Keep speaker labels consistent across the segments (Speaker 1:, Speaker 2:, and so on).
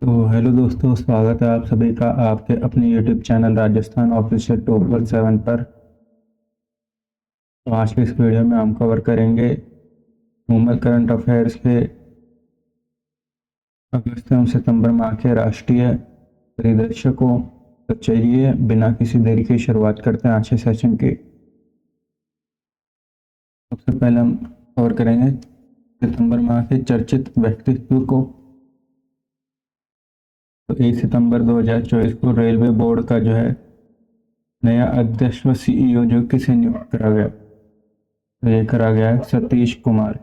Speaker 1: तो हेलो दोस्तों, स्वागत है आप सभी का आपके अपने यूट्यूब चैनल राजस्थान ऑफिशियल 247 पर। तो आज के इस वीडियो में हम कवर करेंगे नॉर्मल करंट अफेयर्स के अगस्त एवं सितंबर माह के राष्ट्रीय परिदृश्य को। तो चलिए बिना किसी देरी के शुरुआत करते हैं आज के सेशन की। सबसे पहले हम कवर करेंगे सितंबर माह के चर्चित व्यक्तित्व को। तो 1 सितंबर 2024 को रेलवे बोर्ड का जो है नया अध्यक्ष व सीईओ जो किसे नियुक्त करा गया, तो ये करा गया है सतीश कुमार।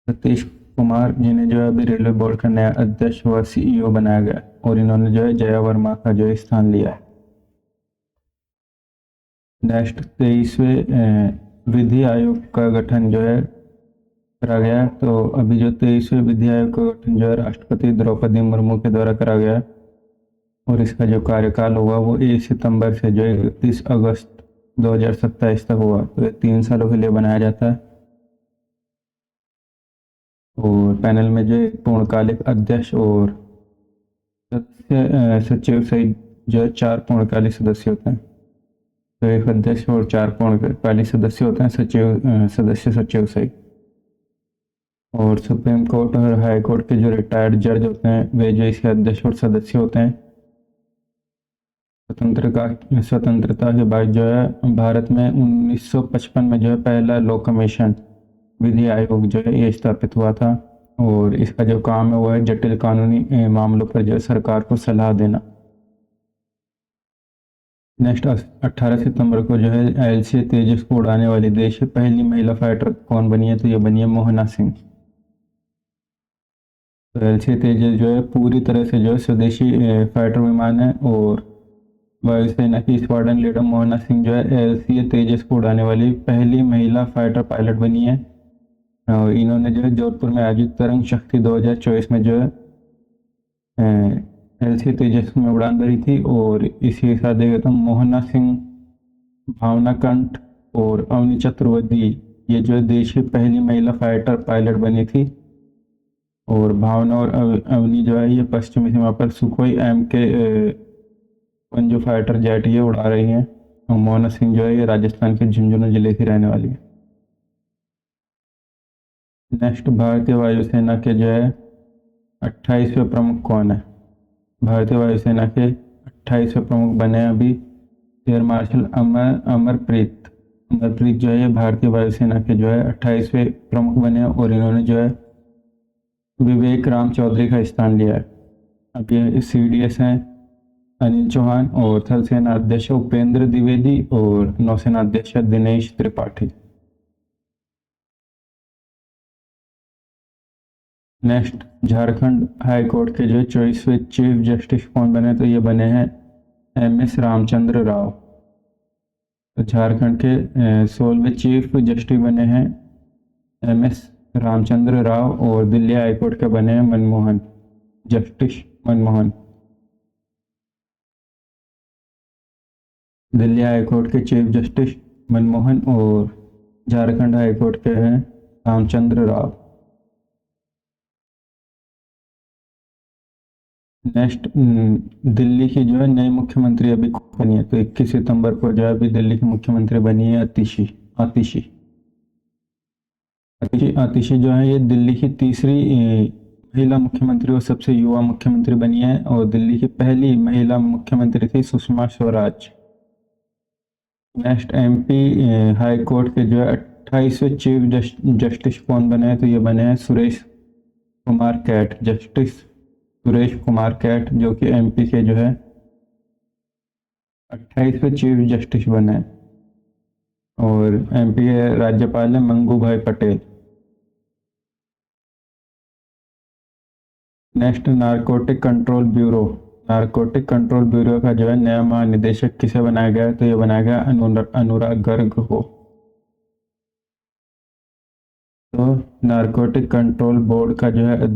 Speaker 1: सतीश कुमार जिन्हें जो है अभी रेलवे बोर्ड का नया अध्यक्ष व सीईओ बनाया गया और इन्होंने जो है जया वर्मा का जो है स्थान लिया है। नेक्स्ट 23वें विधि आयोग का गठन जो है करा गया है। तो अभी जो 23वें विधि आयोग का गठन जो है राष्ट्रपति द्रौपदी मुर्मू के द्वारा करा गया है और इसका जो कार्यकाल होगा वो 1 सितंबर से जो 31 अगस्त 2027 तक होगा। तो ये 3 सालों के लिए बनाया जाता है और पैनल में जो पूर्णकालिक अध्यक्ष और सदस्य सचिव सहित जो है 4 पूर्णकालिक सदस्य होते हैं। तो एक अध्यक्ष और 4 पूर्णकालिक सदस्य होते हैं सदस्य सचिव सहित। और सुप्रीम कोर्ट और हाई कोर्ट के जो रिटायर्ड जज होते हैं वे जो इसके अध्यक्ष और सदस्य होते हैं। स्वतंत्रता के बाद जो है भारत में 1955 में जो है पहला लॉ कमीशन विधि आयोग जो है ये स्थापित हुआ था और इसका जो काम है वो है जटिल कानूनी मामलों पर जो है सरकार को सलाह देना। नेक्स्ट 18 सितंबर को जो है LCA तेजस को उड़ाने वाली देश की पहली महिला फाइटर कौन बनी है, तो ये बनी है मोहना सिंह। तो LCA तेजस जो है पूरी तरह से जो है स्वदेशी फाइटर विमान है और वायुसेना की स्क्वाड्रन लीडर मोहना सिंह जो है LCA तेजस को उड़ाने वाली पहली महिला फाइटर पायलट बनी है। और इन्होंने जो है जोधपुर में आयोजित तरंग शक्ति 2024 में जो है LCA तेजस में उड़ान भरी थी और इसी के साथ देखा तो मोहना सिंह, भावना कंठ और अवनी चतुर्वेदी ये जो है देश की पहली महिला फाइटर पायलट बनी थी। और भावना और अवनी जो है ये पश्चिमी सीमा पर सुखोई MK-1 जो फाइटर जेट ये उड़ा रही हैं और मोहना सिंह जो है ये राजस्थान के झुंझुनू जिले की रहने वाली है। नेक्स्ट भारतीय वायुसेना के जो है 28वें प्रमुख कौन है। भारतीय वायुसेना के 28वें प्रमुख बने हैं अभी एयर मार्शल अमरप्रीत जो है ये भारतीय वायुसेना के जो है 28वें प्रमुख बने हैं और इन्होंने जो है विवेक राम चौधरी का स्थान लिया है। अब ये CDS हैं अनिल चौहान और थल सेना अध्यक्ष उपेंद्र द्विवेदी और नौसेना अध्यक्ष Dinesh Tripathi. Next Jharkhand high court के जो 24वें चीफ जस्टिस कौन बने, तो ये बने हैं MS रामचंद्र राव। तो झारखंड के 16वें चीफ जस्टिस बने हैं MS रामचंद्र राव और दिल्ली हाई कोर्ट के बने हैं justice Manmohan. Delhi high court के चीफ जस्टिस मनमोहन और झारखंड हाई कोर्ट के हैं रामचंद्र राव। नेक्स्ट दिल्ली की जो है नई मुख्यमंत्री अभी बनी है, तो 21 सितंबर को जो है अभी दिल्ली की मुख्यमंत्री बनी है आतिशी जो है ये दिल्ली की तीसरी महिला मुख्यमंत्री और सबसे युवा मुख्यमंत्री बनी है और दिल्ली की पहली महिला मुख्यमंत्री थी Sushma Swaraj. Next MP high court के जो है 28वें चीफ जस्टिस कौन बने हैं, तो ये बने हैं जस्टिस सुरेश कुमार कैट जो कि MP के जो है 28वें चीफ जस्टिस बने हैं और MP के राज्यपाल है मंगू भाई Patel. Next narcotic control bureau का जो है नया महानिदेशक किसे बनाया गया है, तो ये बनाया गया अनुराग गर्ग को। तो नारकोटिक कंट्रोल बोर्ड का जो है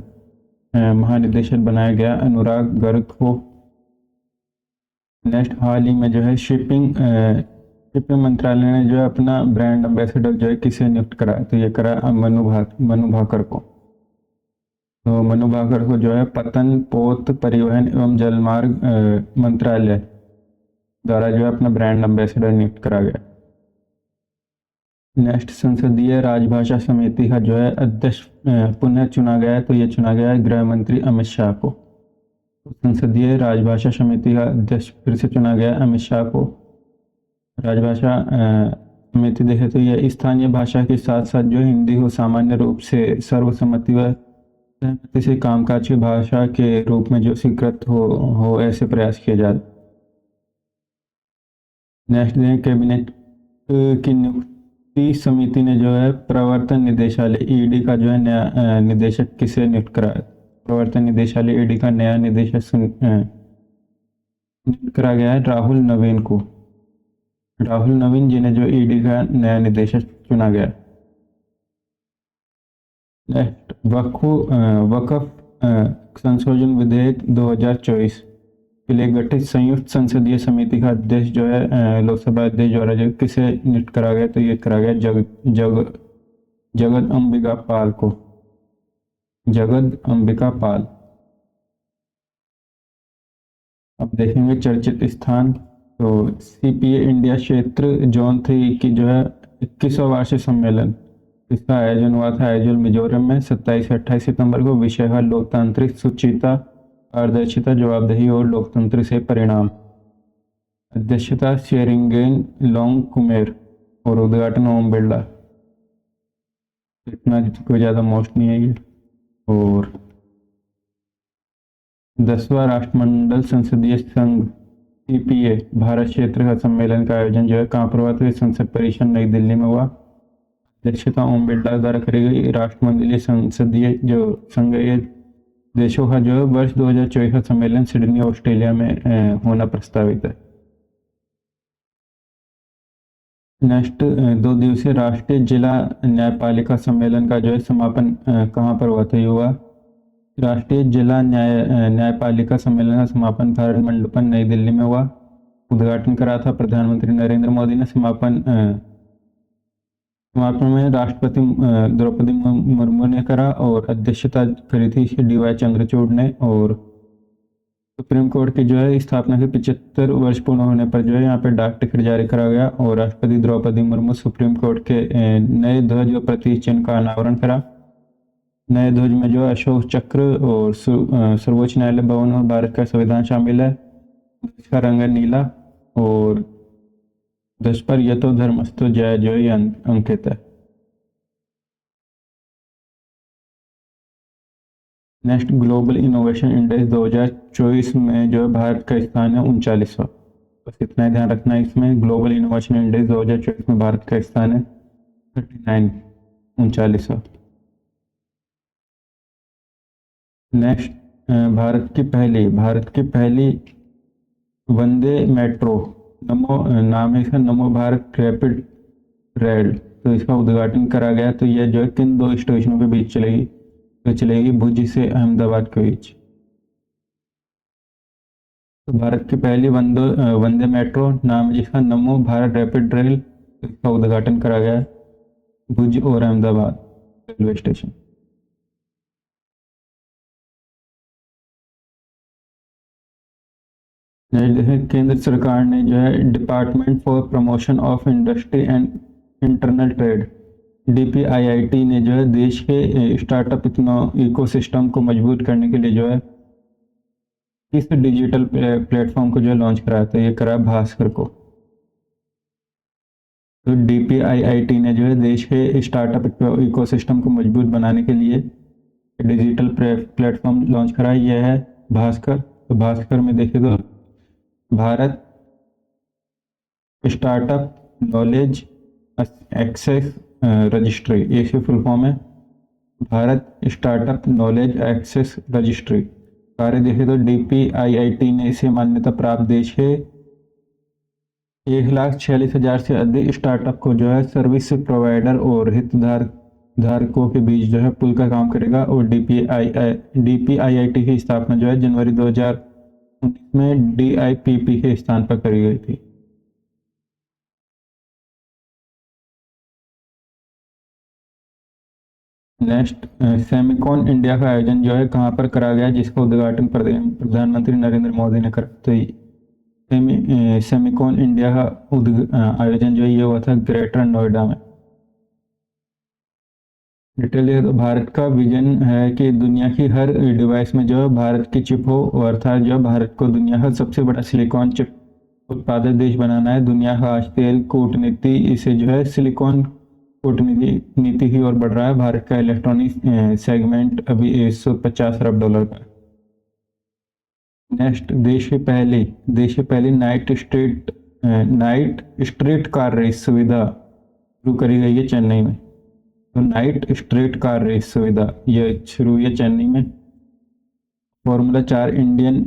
Speaker 1: महानिदेशक बनाया गया अनुराग गर्ग को। नेक्स्ट हाल ही में जो है शिपिंग मंत्रालय ने जो है अपना ब्रांड एम्बेसडर जो है किसे नियुक्त करा, तो ये करा मनु भाकर को। तो मनु भाकर को जो है पतन पोत परिवहन एवं जलमार्ग मंत्रालय द्वारा जो है अपना ब्रांड एम्बेसडर नियुक्त करा गया। नेक्स्ट, संसदीय राजभाषा समिति का जो है अध्यक्ष पुनः चुना गया है, तो ये चुना गया है गृह मंत्री अमित शाह को। तो संसदीय राजभाषा समिति का अध्यक्ष फिर से चुना गया अमित शाह को। राजभाषा समिति देखे तो यह स्थानीय भाषा के साथ साथ जो हिंदी को सामान्य रूप से सर्वसम्मति व सहमति से कामकाज की भाषा के रूप में जो स्वीकृत हो ऐसे प्रयास किए जाए। नेक्स्ट देखें, कैबिनेट की नियुक्ति समिति ने जो है प्रवर्तन निदेशालय ईडी का जो है नया निदेशक किसे नियुक्त करा? प्रवर्तन निदेशालय ईडी का नया निदेशक नियुक्त करा गया है राहुल नवीन को। राहुल नवीन जिन्हें जो ईडी का नया निदेशक चुना गया। नेक्स्ट, वक्फ संशोधन विधेयक 2024 के लिए गठित संयुक्त संसदीय समिति का अध्यक्ष जो है लोकसभा अध्यक्ष द्वारा जो किसे नियुक्त करा गया? तो ये करा गया जगत अंबिका पाल को। जगत अंबिका पाल। अब देखेंगे चर्चित स्थान। तो सीपीए इंडिया क्षेत्र जोन 3 की जो है 21वां वार्षिक सम्मेलन इसका आयोजन हुआ था आइजोल मिजोरम में 27 से 28 सितंबर को। विषय है लोकतांत्रिक सुचिता, पारदर्शिता, जवाबदेही और लोकतंत्र से परिणाम। अध्यक्षता शेरिंगेन लोंग कुमेर और उद्घाटन ओम बिरला। इतना कोई ज़्यादा मोस्ट नहीं है ये। और 10वां राष्ट्रमंडल संसदीय संघ सीपीए भारत क्षेत्र का सम्मेलन का आयोजन जो है कहाँ पर हुआ? तो संसद परिसर नई दिल्ली में हुआ। अध्यक्षता ओम बिरला द्वारा करी गई। राष्ट्रमंडलीय संसदीय जो संघ देशों का जो है वर्ष 2024 का सम्मेलन सिडनी ऑस्ट्रेलिया में होना प्रस्तावित है। नेक्स्ट, 2 दिवसीय राष्ट्रीय जिला न्यायपालिका सम्मेलन का जो है समापन कहाँ पर हुआ था? ये हुआ राष्ट्रीय जिला न्यायपालिका सम्मेलन का समापन भारत मंडपम नई दिल्ली में हुआ। उद्घाटन करा था प्रधानमंत्री नरेंद्र मोदी ने। समापन में राष्ट्रपति द्रौपदी मुर्मू ने करा और अध्यक्षता करी थी DY चंद्रचूड़ ने। और सुप्रीम कोर्ट की जो है स्थापना के 75 वर्ष पूर्ण होने पर जो है यहाँ पे डाक टिकट जारी करा गया और राष्ट्रपति द्रौपदी मुर्मू सुप्रीम कोर्ट के नए ध्वज और प्रतीक चिन्ह का अनावरण करा। नए ध्वज में जो अशोक चक्र और सर्वोच्च न्यायालय भवन और भारत का संविधान शामिल है। इसका रंग है नीला और ध्वज पर यतो धर्मस्तु जय जो ये अंकित है। नेक्स्ट, ग्लोबल इनोवेशन इंडेक्स 2024 में जो है भारत का स्थान है 39वां। बस इतना ही ध्यान रखना है इसमें। ग्लोबल इनोवेशन इंडेक्स 2024 में भारत का स्थान है 39वां। नेक्स्ट, भारत की पहली वंदे मेट्रो नाम है इसका नमो भारत रैपिड रेल। तो इसका उद्घाटन करा गया। तो यह जो है किन 2 स्टेशनों के बीच चलेगी? तो चलेगी भुज से अहमदाबाद के बीच। तो भारत की पहली वंदे मेट्रो नाम है जिसका नमो भारत रैपिड रेल। तो इसका उद्घाटन करा गया भुज और अहमदाबाद रेलवे स्टेशन। केंद्र सरकार ने जो है department for promotion of industry and internal trade DPIIT ने जो है देश के स्टार्टअप इकोसिस्टम को मजबूत करने के लिए जो है इस डिजिटल प्लेटफॉर्म को जो लॉन्च कराया था। ये करा भास्कर को। तो DPIIT ने जो है देश के स्टार्टअप इकोसिस्टम को मजबूत बनाने के लिए डिजिटल प्लेटफॉर्म लॉन्च कराया। यह है भास्कर। तो भास्कर में देखिए तो Bharat startup knowledge access registry, ये इसकी फुल फॉर्म है Bharat startup knowledge access registry. कार्य देखें तो DPIIT ने इसे मान्यता प्राप्त देश के 1,46,000 से अधिक स्टार्टअप को जो है सर्विस प्रोवाइडर और हितधारकों के बीच जो है पुल का काम करेगा। और DPIIT की स्थापना जो है जनवरी 2019 में DIPP के स्थान पर करी गई थी। नेक्स्ट, सेमिकॉन इंडिया का आयोजन जो है कहाँ पर करा गया, जिसका उद्घाटन प्रधानमंत्री नरेंद्र मोदी ने करा। तो सेमिकॉन इंडिया का आयोजन जो है ये हुआ था ग्रेटर नोएडा में। डिटेल ये तो भारत का विजन है कि दुनिया की हर डिवाइस में जो है भारत की चिप हो, और अर्थात जो भारत को दुनिया का सबसे बड़ा सिलिकॉन चिप उत्पादक देश बनाना है। दुनिया का आज तेल कूटनीति इसे जो है सिलिकॉन कूटनीति नीति की ओर बढ़ रहा है। भारत का इलेक्ट्रॉनिक सेगमेंट अभी $150 अरब का है। नेक्स्ट, देश की पहली नाइट स्ट्रीट कार रेस सुविधा शुरू करी गई है चेन्नई में। तो नाइट स्ट्रीट कार रेस सुविधा ये शुरू हुई है चेन्नई में। फॉर्मूला 4 इंडियन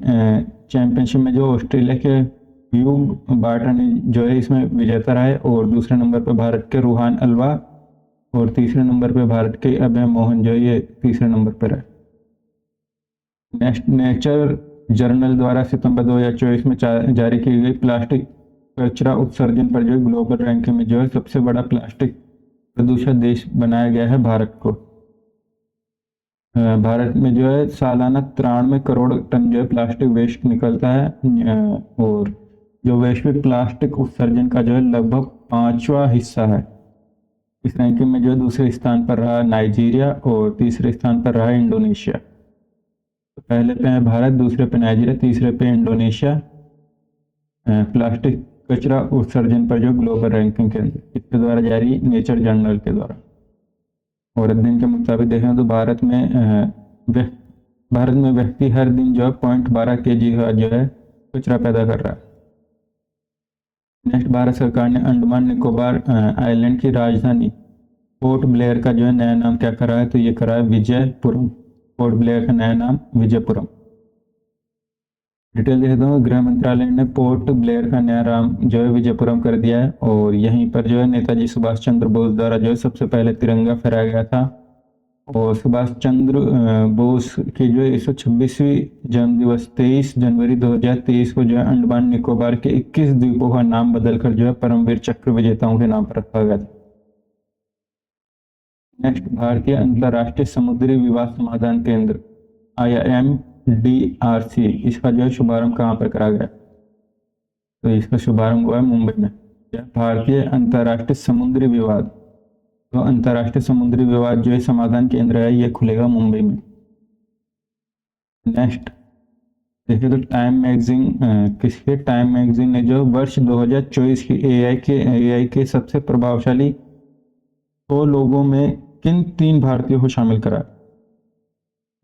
Speaker 1: चैंपियनशिप में जो ऑस्ट्रेलिया के ह्यूग बार्टर ने जो है इसमें विजेता रहा है, और दूसरे नंबर पर भारत के रूहान अल्वा, और तीसरे नंबर पर भारत के अभय मोहन जो है ये तीसरे नंबर पर है। नेक्स्ट, नेचर जर्नल द्वारा सितंबर 2024 में जारी की गई प्लास्टिक कचरा उत्सर्जन पर जो ग्लोबल रैंकिंग में जो है सबसे बड़ा प्लास्टिक प्रदूषित देश बनाया गया है भारत को। भारत में जो है सालाना 93 करोड़ टन जो है प्लास्टिक वेस्ट निकलता है, और जो वैश्विक प्लास्टिक उत्सर्जन का जो है लगभग 5वां हिस्सा है। इस रैंकिंग में जो है दूसरे स्थान पर रहा नाइजीरिया, और तीसरे स्थान पर रहा इंडोनेशिया। तो पहले पे है भारत, दूसरे पे नाइजीरिया, तीसरे पे इंडोनेशिया प्लास्टिक कचरा उत्सर्जन पर जो ग्लोबल रैंकिंग के अंदर, इसके द्वारा जारी नेचर जर्नल के द्वारा। और दिन के मुताबिक देखें तो भारत में व्यक्ति हर दिन जो है 0.12 kg का जो है कचरा पैदा कर रहा है। नेक्स्ट, भारत सरकार ने अंडमान निकोबार आइलैंड की राजधानी पोर्ट ब्लेयर का जो है नया नाम क्या करा है, तो ये करा है विजयपुरम। पोर्ट ब्लेयर का नया नाम विजयपुरम। डिटेल देता हूँ, गृह मंत्रालय ने पोर्ट ब्लेयर का नया नाम जो है विजयपुरम कर दिया है, और यहीं पर जो है नेताजी सुभाष चंद्र बोस द्वारा जो है सबसे पहले तिरंगा फहराया गया था। और सुभाष चंद्र बोस की जो है 126वीं जन्म दिवस 23 जनवरी 2023 को जो है अंडमान निकोबार के 21 द्वीपों का नाम बदलकर जो है परमवीर चक्र विजेताओं के नाम पर रखा गया था। नेक्स्ट, भारतीय अंतर्राष्ट्रीय समुद्री विवाद समाधान केंद्र IIMDRC, इसका जो है शुभारंभ कहाँ पर करा गया, तो इसका शुभारंभ हुआ है मुंबई में। भारतीय अंतर्राष्ट्रीय समुद्री विवाद, तो अंतर्राष्ट्रीय समुद्री विवाद जो है समाधान केंद्र है ये खुलेगा मुंबई में। नेक्स्ट देखिए तो टाइम मैगजीन ने जो वर्ष 2024 की AI के सबसे प्रभावशाली 100 लोगों में किन 3 भारतीयों को शामिल करा।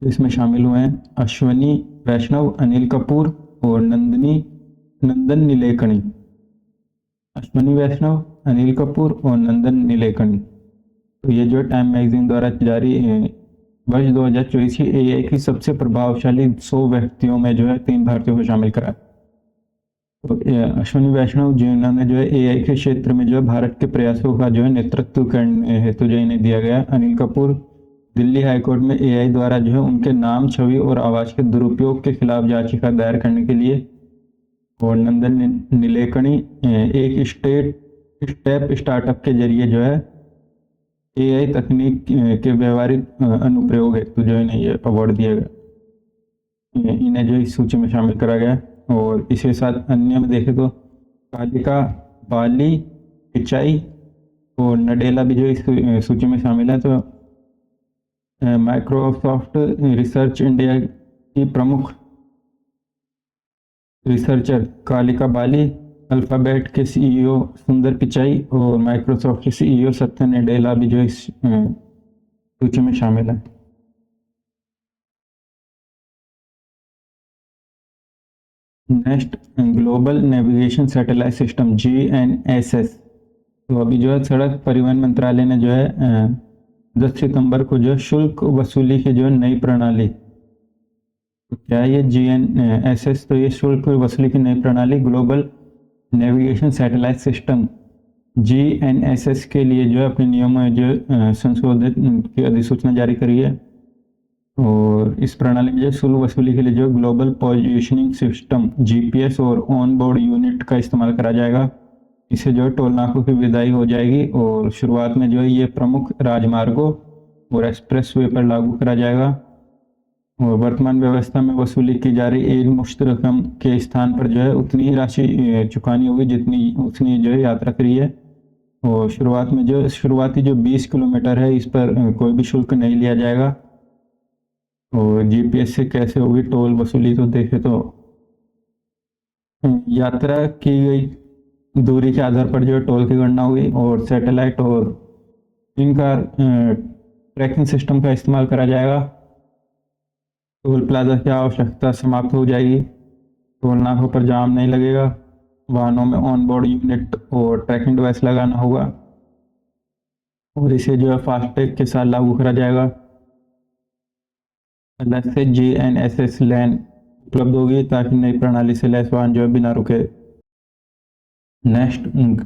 Speaker 1: इसमें शामिल हुए हैं अश्वनी वैष्णव, अनिल कपूर और नंदन नीलेकणी। अश्वनी वैष्णव, अनिल कपूर और नंदन नीलेकणी। तो ये जो टाइम मैगजीन द्वारा जारी वर्ष 2024 की AI की सबसे प्रभावशाली 100 व्यक्तियों में जो है 3 भारतीयों को शामिल करा। तो अश्वनी वैष्णव जिन्होंने जो है AI के क्षेत्र में जो है भारत के प्रयासों का जो है नेतृत्व करने हेतु जो इन्हें दिया गया। अनिल कपूर दिल्ली हाईकोर्ट में AI द्वारा जो है उनके नाम, छवि और आवाज के दुरुपयोग के खिलाफ याचिका दायर करने के लिए। और नंदन नीलेकणी एक स्टेप स्टार्टअप के जरिए जो है AI तकनीक के व्यवहारिक अनुप्रयोग है, तो जो इन्हें ये अवार्ड दिया गया। इन्हें जो इस सूची में शामिल करा गया। और इसके साथ अन्य में देखें तो कालिका बाली, पिचाई और नडेला भी जो इस सूची में शामिल है। तो माइक्रोसॉफ्ट रिसर्च इंडिया की प्रमुख रिसर्चर कालिका बाली, अल्फाबेट के CEO सुंदर पिचाई और माइक्रोसॉफ्ट के CEO सत्या नडेला भी जो इस सूची में शामिल है। Next, global navigation satellite system GNSS। तो अभी जो है सड़क परिवहन मंत्रालय ने जो है 10 सितंबर को जो शुल्क वसूली की जो नई प्रणाली, तो क्या है ये GNSS, तो ये शुल्क वसूली की नई प्रणाली global navigation satellite system GNSS के लिए जो है अपने नियमों में जो संशोधित की अधिसूचना जारी करी है। और इस प्रणाली में जो शुल्क वसूली के लिए जो ग्लोबल पोजीशनिंग सिस्टम GPS और ऑन बोर्ड यूनिट का इस्तेमाल करा जाएगा। इससे जो है टोल नाकों की विदाई हो जाएगी, और शुरुआत में जो है ये प्रमुख राजमार्गों, और एक्सप्रेस वे पर लागू करा जाएगा। और वर्तमान व्यवस्था में वसूली की जा रही एक मुश्त रकम के स्थान पर जो है उतनी ही राशि चुकानी होगी जितनी उसने जो है यात्रा करी है। और शुरुआती जो 20 किलोमीटर है इस पर कोई भी शुल्क नहीं लिया जाएगा। और जीपीएस से कैसे होगी टोल वसूली, तो देखे तो यात्रा की गई दूरी के आधार पर जो है टोल की गणना हुई और सैटेलाइट और इनका ट्रैकिंग सिस्टम का इस्तेमाल करा जाएगा। टोल प्लाजा की आवश्यकता समाप्त हो जाएगी। टोल नाकों पर जाम नहीं लगेगा। वाहनों में ऑन बोर्ड यूनिट और ट्रैकिंग डिवाइस लगाना होगा और इसे जो है फास्टैग के साथ लागू करा जाएगा। अलग से GNSS लैन उपलब्ध होगी ताकि नई प्रणाली से लैस वाहन जो है बिना रुके। नेक्स्ट,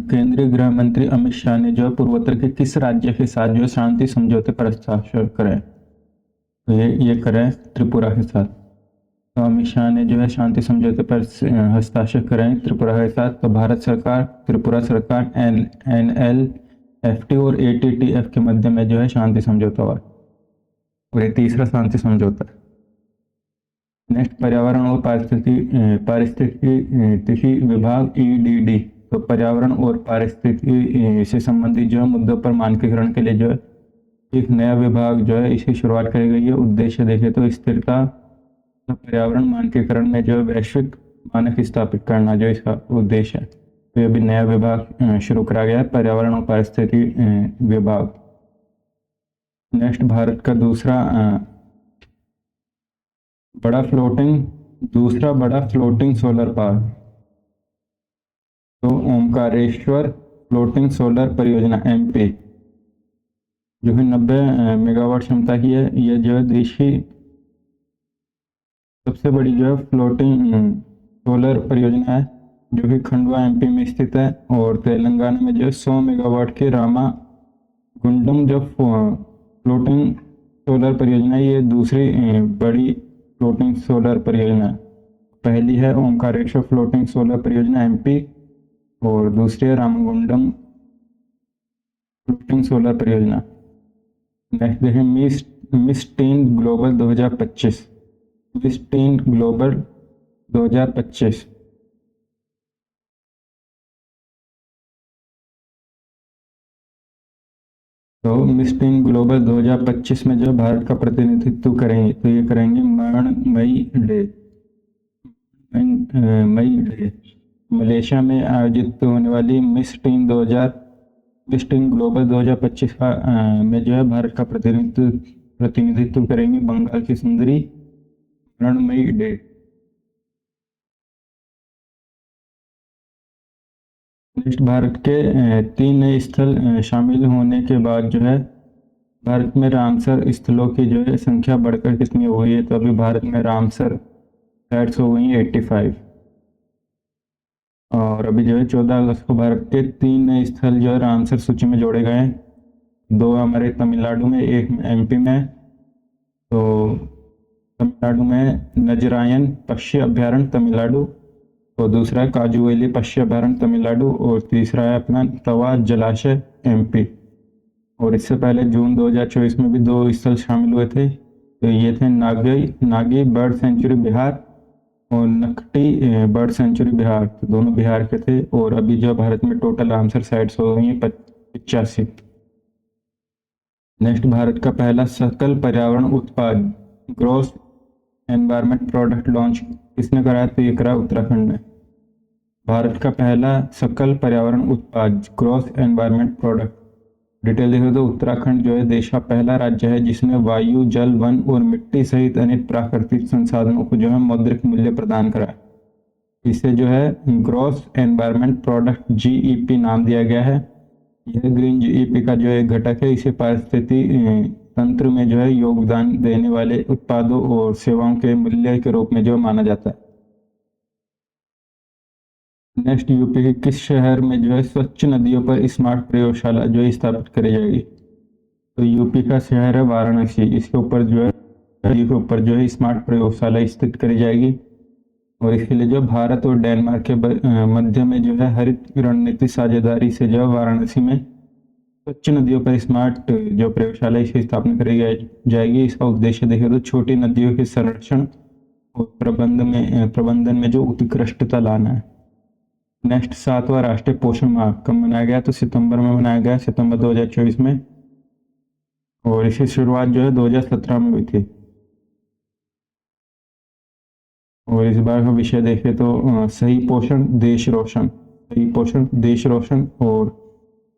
Speaker 1: केंद्रीय गृह मंत्री अमित शाह ने जो है पूर्वोत्तर के किस राज्य के साथ जो है शांति समझौते पर हस्ताक्षर करें? तो ये करें त्रिपुरा के साथ। तो अमित शाह ने जो है शांति समझौते पर हस्ताक्षर करें त्रिपुरा के साथ। तो भारत सरकार, त्रिपुरा सरकार, NLFT और ATTF के मध्य में जो है शांति समझौता हुआ और ये तीसरा शांति समझौता है। नेक्स्ट, पर्यावरण और पारिस्थितिकी विभाग EDD। तो पर्यावरण और पारिस्थितिकी से संबंधित जो है मुद्दों पर मानकीकरण के लिए जो है एक नया विभाग जो है इसकी शुरुआत करी गई है। उद्देश्य देखें तो स्थिरता पर्यावरण मानकीकरण में जो वैश्विक मानक स्थापित करना जो इसका उद्देश्य है। तो ये भी नया विभाग शुरू करा गया है, पर्यावरण और पारिस्थितिकी विभाग। नेक्स्ट, भारत का दूसरा बड़ा फ्लोटिंग सोलर पार्क तो ओमकारेश्वर फ्लोटिंग सोलर परियोजना MP जो कि 90 मेगावाट क्षमता की है। यह जो है देश की सबसे बड़ी जो है फ्लोटिंग सोलर परियोजना है जो कि खंडवा MP में स्थित है। और तेलंगाना में जो है 100 मेगावाट की रामागुंडम जो फ्लोटिंग सोलर परियोजना है, ये दूसरी बड़ी फ्लोटिंग सोलर परियोजना। पहली है ओमकारेश्वर फ्लोटिंग सोलर परियोजना MP और दूसरी है रामागुंडम फ्लोटिंग सोलर परियोजना। नेक्स्ट देखें, miss tin global 2025। Miss tin global 2025 तो मिस टीन ग्लोबल 2025 में जो भारत का प्रतिनिधित्व करेंगे तो ये करेंगे मई डे मलेशिया में आयोजित होने वाली मिस टीन ग्लोबल 2025 का में जो है भारत का प्रतिनिधित्व करेंगे बंगाल की सुंदरी मृण्मयी डे। नेक्स्ट, भारत के 3 नए स्थल शामिल होने के बाद जो है भारत में रामसर स्थलों की जो है संख्या बढ़कर कितनी हो गई है? तो अभी भारत में रामसर साइट्स हो गई हैं 85 और अभी जो है 14 अगस्त को भारत के 3 नए स्थल जो है रामसर सूची में जोड़े गए हैं। 2 हमारे तमिलनाडु में, एक MP में। तो तमिलनाडु में नजरायन पक्षी अभ्यारण्य तमिलनाडु और दूसरा है काजुवेली पक्षी अभ्यारण्य तमिलनाडु और तीसरा है अपना तवा जलाशय MP। और इससे पहले जून 2024 में भी 2 स्थल शामिल हुए थे। तो ये थे नागी बर्ड सेंचुरी बिहार और नकटी बर्ड सेंचुरी बिहार, तो दोनों बिहार के थे। और अभी जो भारत में टोटल रामसर साइट्स हो गई हैं 85। नेक्स्ट, भारत का पहला सकल पर्यावरण उत्पाद ग्रॉस एनवायरमेंट प्रोडक्ट लॉन्च किसने कराया? तो ये करा उत्तराखंड ने। भारत का पहला सकल पर्यावरण उत्पाद ग्रॉस एनवायरमेंट प्रोडक्ट डिटेल देखें तो उत्तराखंड जो है देश का पहला राज्य है जिसने वायु, जल, वन और मिट्टी सहित अनेक प्राकृतिक संसाधनों को जो है मौद्रिक मूल्य प्रदान करा। इसे जो है ग्रॉस एनवायरनमेंट प्रोडक्ट GEP नाम दिया गया है। यह ग्रीन GEP का जो एक घटक है। इसे पारिस्थितिकी तंत्र में जो है योगदान देने वाले उत्पादों और सेवाओं के मूल्य के रूप में जो माना जाता है। नेक्स्ट, यूपी के किस शहर में जो है स्वच्छ नदियों पर स्मार्ट प्रयोगशाला जो है स्थापित करी जाएगी? तो यूपी का शहर है वाराणसी। इसके ऊपर जो है स्मार्ट प्रयोगशाला स्थित करी जाएगी। और इसके लिए जो भारत और डेनमार्क के मध्य में जो है हरित रणनीति साझेदारी से जो है वाराणसी में स्वच्छ नदियों पर स्मार्ट जो प्रयोगशाला इसकी स्थापना करी जाएगी। इसका उद्देश्य देखें तो छोटी नदियों के संरक्षण और प्रबंधन में जो उत्कृष्टता लाना है। नेक्स्ट 7वां राष्ट्रीय पोषण माह कब मनाया गया? तो सितंबर में मनाया गया, सितंबर 2024 में। और इसकी शुरुआत जो है 2017 में हुई थी। और इस बार का विषय देखें तो सही पोषण देश रोशन, सही पोषण देश रोशन। और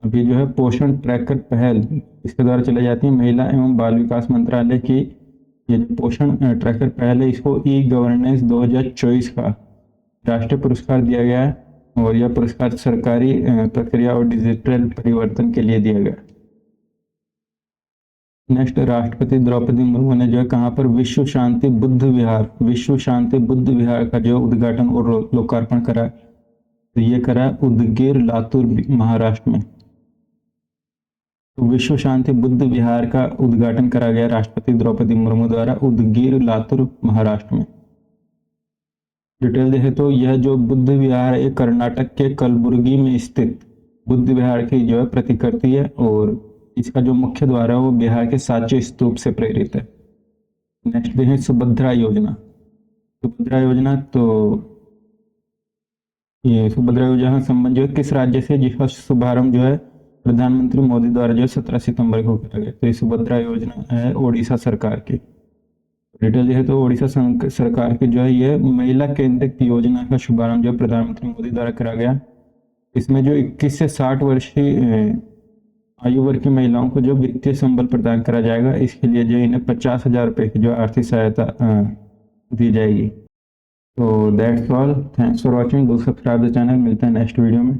Speaker 1: अभी जो है पोषण ट्रैकर पहल इसके द्वारा चलाई जाती है। महिला एवं बाल विकास मंत्रालय की ये जो पोषण ट्रैकर पहल है, इसको ई गवर्नेंस 2024 का राष्ट्रीय पुरस्कार दिया गया है। और यह पुरस्कार सरकारी प्रक्रिया और डिजिटल परिवर्तन के लिए दिया गया। नेक्स्ट, राष्ट्रपति द्रौपदी मुर्मू ने जो है कहाँ पर विश्व शांति बुद्ध विहार का जो उद्घाटन और लोकार्पण करा? तो ये करा उदगीर लातूर महाराष्ट्र में। तो विश्व शांति बुद्ध विहार का उद्घाटन करा गया राष्ट्रपति द्रौपदी मुर्मू द्वारा उदगीर लातूर महाराष्ट्र में। डिटेल देखें तो यह जो बुद्ध विहार है कर्नाटक के कलबुर्गी में स्थित बुद्ध विहार की जो है प्रतिकृति है। और इसका जो मुख्य द्वार है वो बिहार के सांची स्तूप से प्रेरित है। नेक्स्ट देखें सुभद्रा योजना। सुभद्रा योजना, तो ये सुभद्रा योजना का संबंध जो है किस राज्य से, जिसका शुभारंभ जो है प्रधानमंत्री मोदी द्वारा जो है 17 सितंबर को करा गया। तो ये सुभद्रा योजना है ओडिशा सरकार की। डिटेल देखें तो ओडिशा सरकार की जो है ये महिला केंद्रित योजना का शुभारंभ जो प्रधानमंत्री मोदी द्वारा करा गया। इसमें जो 21 से 60 वर्ष की आयु वर्ग की महिलाओं को जो वित्तीय संबल प्रदान करा जाएगा। इसके लिए जो इन्हें 50,000 रुपये की जो आर्थिक सहायता दी जाएगी। तो that's all, thanks for watching, do subscribe the channel. मिलते हैं नेक्स्ट वीडियो में।